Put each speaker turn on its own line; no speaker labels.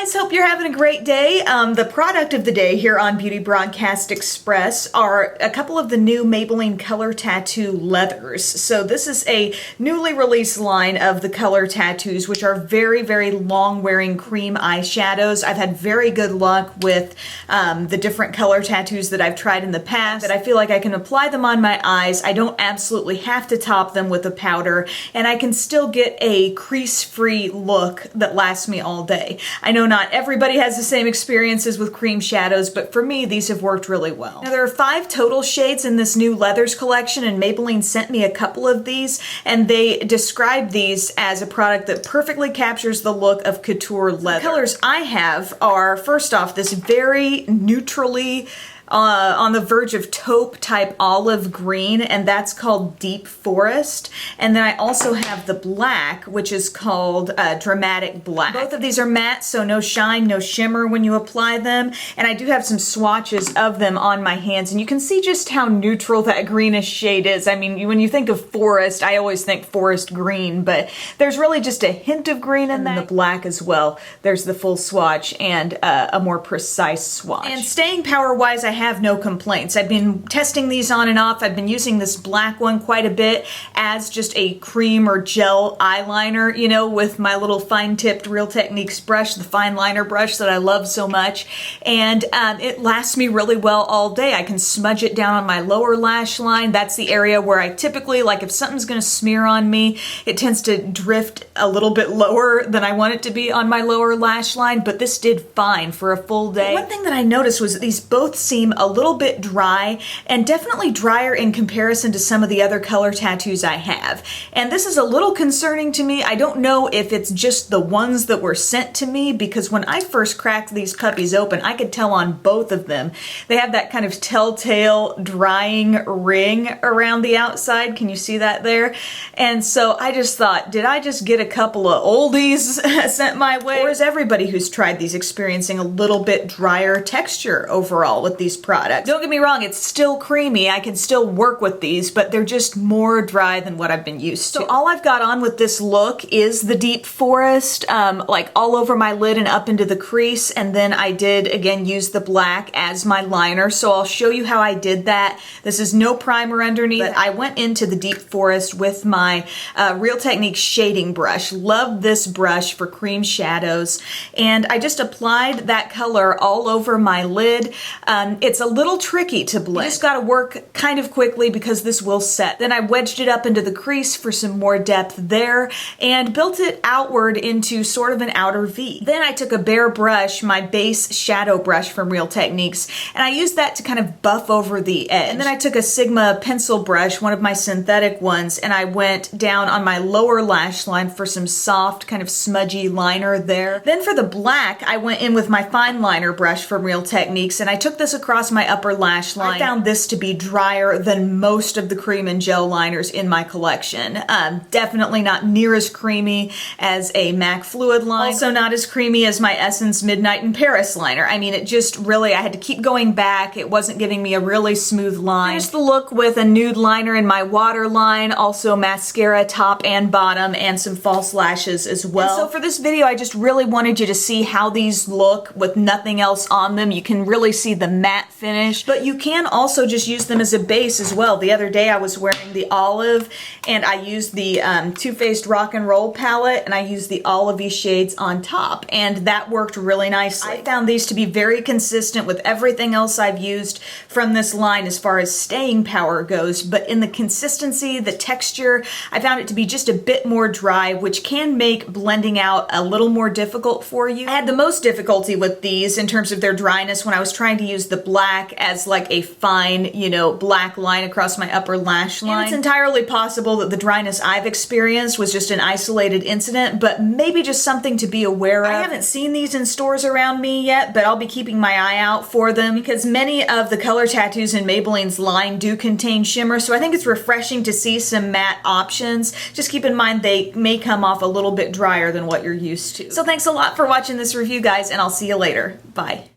guys, hope you're having a great day. The product of the day here on Beauty Broadcast Express are a couple of the new Maybelline Color Tattoo leathers. So this is a newly released line of the color tattoos, which are very, very long wearing cream eyeshadows. I've had very good luck with the different color tattoos that I've tried in the past, that I feel like I can apply them on my eyes. I don't absolutely have to top them with a powder, and I can still get a crease-free look that lasts me all day. I know not everybody has the same experiences with cream shadows, but for me, these have worked really well. Now, there are 5 total shades in this new leathers collection, and Maybelline sent me a couple of these, and they describe these as a product that perfectly captures the look of couture leather. The colors I have are, first off, this very neutrally on the verge of taupe type olive green, and that's called Deep Forest. And then I also have the black, which is called Dramatic Black. Both of these are matte, so no shine, no shimmer when you apply them. And I do have some swatches of them on my hands, and you can see just how neutral that greenish shade is. I mean, when you think of forest, I always think forest green, but there's really just a hint of green in that. And the black as well. There's the full swatch and a more precise swatch. And staying power-wise, I have no complaints. I've been testing these on and off. I've been using this black one quite a bit as just a cream or gel eyeliner, you know, with my little fine-tipped Real Techniques brush, the fine liner brush that I love so much. And it lasts me really well all day. I can smudge it down on my lower lash line. That's the area where I typically, like if something's gonna smear on me, it tends to drift a little bit lower than I want it to be on my lower lash line, but this did fine for a full day. One thing that I noticed was that these both seem a little bit dry, and definitely drier in comparison to some of the other color tattoos I have. And this is a little concerning to me. I don't know if it's just the ones that were sent to me, because when I first cracked these puppies open, I could tell on both of them. They have that kind of telltale drying ring around the outside. Can you see that there? And so I just thought, did I just get a couple of oldies sent my way? Or is everybody who's tried these experiencing a little bit drier texture overall with these products? Don't get me wrong, it's still creamy. I can still work with these, but they're just more dry than what I've been used to. So all I've got on with this look is the Deep Forest, like all over my lid and up into the crease, and then I did, again, use the black as my liner, so I'll show you how I did that. This is no primer underneath, but I went into the Deep Forest with my Real Techniques shading brush. Love this brush for cream shadows, and I just applied that color all over my lid. It's a little tricky to blend. You just gotta work kind of quickly because this will set. Then I wedged it up into the crease for some more depth there and built it outward into sort of an outer V. Then I took a bare brush, my base shadow brush from Real Techniques, and I used that to kind of buff over the edge. And then I took a Sigma pencil brush, one of my synthetic ones, and I went down on my lower lash line for some soft, kind of smudgy liner there. Then for the black, I went in with my fine liner brush from Real Techniques, and I took this across my upper lash line. I found this to be drier than most of the cream and gel liners in my collection. Definitely not near as creamy as a MAC Fluid line. Also not as creamy as my Essence Midnight in Paris liner. I mean, it just really, I had to keep going back. It wasn't giving me a really smooth line. Finished the look with a nude liner in my waterline, also mascara top and bottom, and some false lashes as well. And so for this video, I just really wanted you to see how these look with nothing else on them. You can really see the matte finish, but you can also just use them as a base as well. The other day I was wearing the olive, and I used the Too Faced Rock and Roll palette, and I used the olivey shades on top, and that worked really nicely. I found these to be very consistent with everything else I've used from this line as far as staying power goes, but in the consistency, the texture, I found it to be just a bit more dry, which can make blending out a little more difficult for you. I had the most difficulty with these in terms of their dryness when I was trying to use the black as like a fine, you know, black line across my upper lash line. And it's entirely possible that the dryness I've experienced was just an isolated incident, but maybe just something to be aware of. I haven't seen these in stores around me yet, but I'll be keeping my eye out for them because many of the color tattoos in Maybelline's line do contain shimmer, so I think it's refreshing to see some matte options. Just keep in mind they may come off a little bit drier than what you're used to. So thanks a lot for watching this review, guys, and I'll see you later. Bye.